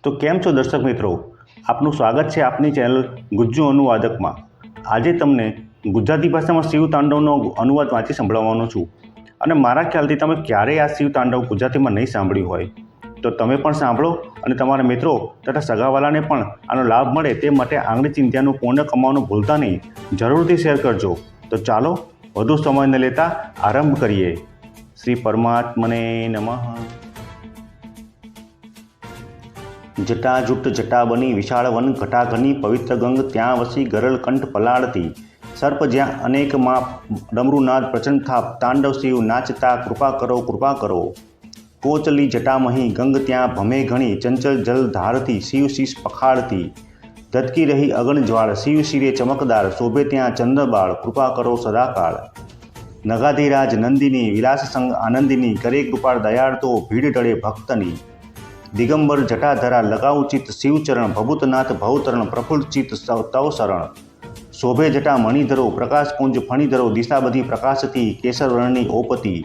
તો કેમ છો દર્શક મિત્રો, આપનું સ્વાગત છે આપની ચેનલ ગુજ્જુ અનુવાદકમાં। આજે તમને ગુજરાતી ભાષામાં શિવ તાંડવનો અનુવાદ વાંચી સંભળાવવાનો છું અને મારા ખ્યાલથી તમે ક્યારેય આ શિવ તાંડવ ગુજરાતીમાં નહીં સાંભળ્યું હોય તો તમે પણ સાંભળો અને તમારા મિત્રો તથા સગાવાલાને પણ આનો લાભ મળે તે માટે આંગળી ચિંધ્યાનું પુણ્ય કમાવાનું ભૂલતા નહીં, જરૂરથી શેર કરજો। તો ચાલો વધુ સમય ન લેતા આરંભ કરીએ। શ્રી પરમાત્મને નમઃ। જટાજુટ જટા બની વિશાળ વન ઘટાઘની પવિત્ર ગંગ ત્યાં વસી ગરલ કંઠ પલાળતી સર્પ જ્યાં અનેક માં ડમરુનાદ પ્રચંડ થાપ તાંડવ શિવ નાચતા કૃપા કરો। કોચલી જટામહી ગંગ ત્યાં ભમે ઘણી ચંચલ જલ ધારતી શિવ શીશ પખાડતી ધતકી રહી અગણ જ્વાળ શિવ શિરે ચમકદાર શોભે ત્યાં ચંદ્રબાળ કૃપા કરો સદાકાળ। નગાધિરાજ નંદિની વિલાસ સંગ આનંદિની કરે કૃપાળ દયાળ તો ભીડ ટળે ભક્તની દિગંબર જટાધરા લગાઉ ચિત્ત શિવચરણ ભભૂતનાથ ભવતરણ પ્રફુલ્લ ચિત્ત તવ શરણ શોભે જટા મણિધરો પ્રકાશપુંજ ફણીધરો દિશા બધી પ્રકાશતી કેસર વર્ણની ઓપતી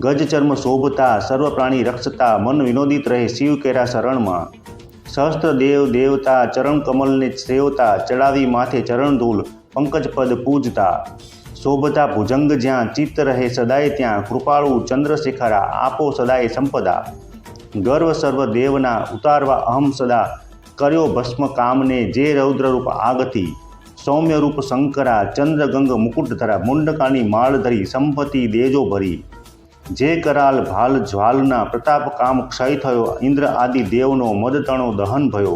ગજ ચર્મ શોભતા સર્વ પ્રાણી રક્ષતા મન વિનોદિત રહે શિવ કેરા શરણમાં સહસ્ત્ર દેવ દેવતા ચરણ કમલને સેવતા ચડાવી માથે ચરણ ધૂલ પંકજ પદ પૂજતા શોભતા ભુજંગ જ્યાં ચિત્ત રહે સદાય ત્યાં કૃપાળુ ચંદ્રશેખરા આપો સદાય સંપદા ગર્વ સર્વ દેવના ઉતારવા અહમ સદા કર્યો ભસ્મ કામને જે રૌદ્ર રૂપ આગથી સૌમ્ય રૂપ શંકરા ચંદ્રગંગ મુકુટ ધરા મુંડકાની માળ ધરી સંપત્તિ દેજો ભરી જે કરાલ ભાલ જ્વાલના પ્રતાપ કામ ક્ષય થયો ઇન્દ્ર આદિ દેવનો મદતણો દહન ભયો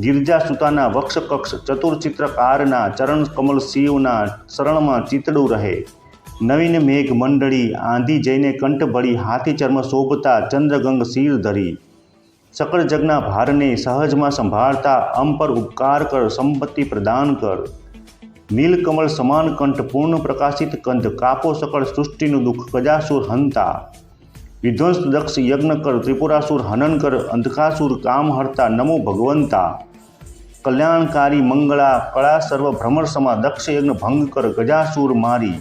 ગિરજા સુતાના વક્ષ કક્ષ ચતુર્ચિત્રકારના ચરણ કમલ શિવના શરણમાં ચિતડું રહે નવીન મેઘ મંડળી આંધી જઈને કંઠ ભળી હાથી ચર્મ શોભતા ચંદ્રગંગ શીર ધરી સકળ જગના ભારને સહજમાં સંભાળતા અમ પર ઉપકાર કર સંપત્તિ પ્રદાન કર નીલકમળ સમાન કંઠ પૂર્ણ પ્રકાશિત કંઠ કાપો સકળ સૃષ્ટિનું દુઃખ ગજાસુર હંતા વિધ્વંસ દક્ષ યજ્ઞ કર ત્રિપુરાસુર હનન કર અંધકાસુર કામ હરતા નમો ભગવંતા કલ્યાણકારી મંગળા કળા સર્વ ભ્રમર સમા દક્ષ યજ્ઞ ભંગ કર ગજાસુર મારી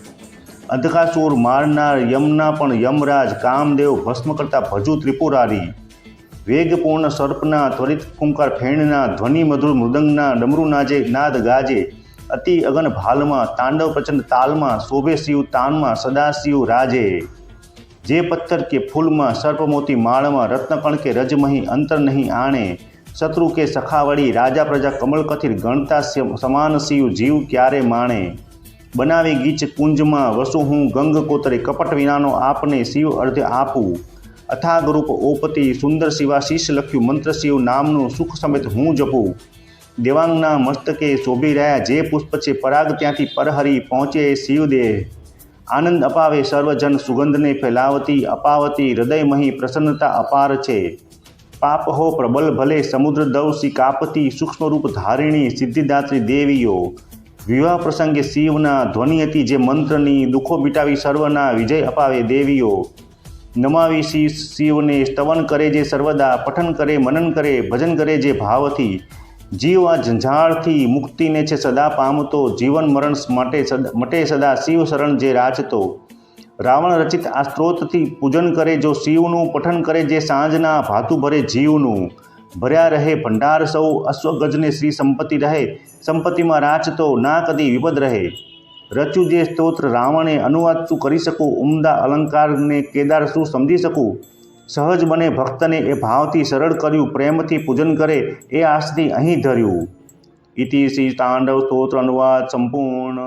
અંધકાસુર મારનાર યમના પણ યમરાજ કામદેવ ભસ્મ કરતા ભજુ ત્રિપુરારી વેગપૂર્ણ સર્પના ત્વરિત ફૂંકાર ફેણના ધ્વનિ મધુર મૃદંગના ડમરુનાજે નાદ ગાજે અતિ અગન ભાલમાં તાંડવ પ્રચંડ તાલમાં શોભે શિવ તાનમાં સદા શિવ રાજે જે પથ્થર કે ફૂલમાં સર્પ મોતી માળમાં રત્નકણ કે રજમહી અંતર નહીં આણે શત્રુ કે સખાવડી રાજા પ્રજા કમલ કથિર ગણતા સમાન શિવ જીવ ક્યારે માણે બનાવી ગીચ કુંજમાં વસુ હું ગંગ કોતરે કપટ વિનાનો આપને શિવ અર્ધે આપું અથાગ રૂપ ઓપતી સુંદર શિવાશીષ લખ્યું મંત્ર શિવ નામનું સુખ સમેત હું જપું દેવાંગના મસ્તકે શોભી રહ્યા જે પુષ્પ છે પરાગ ત્યાંથી પરહરી પહોંચે શિવદેહ આનંદ અપાવે સર્વજન સુગંધને ફેલાવતી અપાવતી હૃદયમહી પ્રસન્નતા અપાર છે પાપ હો પ્રબલ ભલે સમુદ્ર દવસી કાપતી સૂક્ષ્મ રૂપ ધારિણી સિદ્ધિદાત્રી દેવીઓ વિવાહ પ્રસંગે શિવના ધ્વનિ હતી જે મંત્રની દુઃખો મિટાવી સર્વના વિજય અપાવે દેવીઓ નમાવી શિવને સ્તવન કરે જે સર્વદા પઠન કરે મનન કરે ભજન કરે જે ભાવથી જીવ આ ઝંઝાળથી મુક્તિને છે સદા પામતો જીવન મરણ મટે સદા શિવ શરણ જે રાચતો રાવણ રચિત આ સ્ત્રોતથી પૂજન કરે જો શિવનું પઠન કરે જે સાંજના ભાતું ભરે જીવનું ભર્યા રહે ભંડાર સૌ અશ્વગજને શ્રી સંપત્તિ રહે સંપત્તિમાં રાચતો ના કદી વિપદ રહે રચ્યું જે સ્તોત્ર રાવણે અનુવાદ શું કરી શકું ઉમદા અલંકારને કેદાર શું સમજી શકું સહજ બને ભક્તને એ ભાવથી સરળ કર્યું પ્રેમથી પૂજન કરે એ આશથી અહીં ધર્યું। ઇતિ શ્રી તાંડવ સ્તોત્ર અનુવાદ સંપૂર્ણ।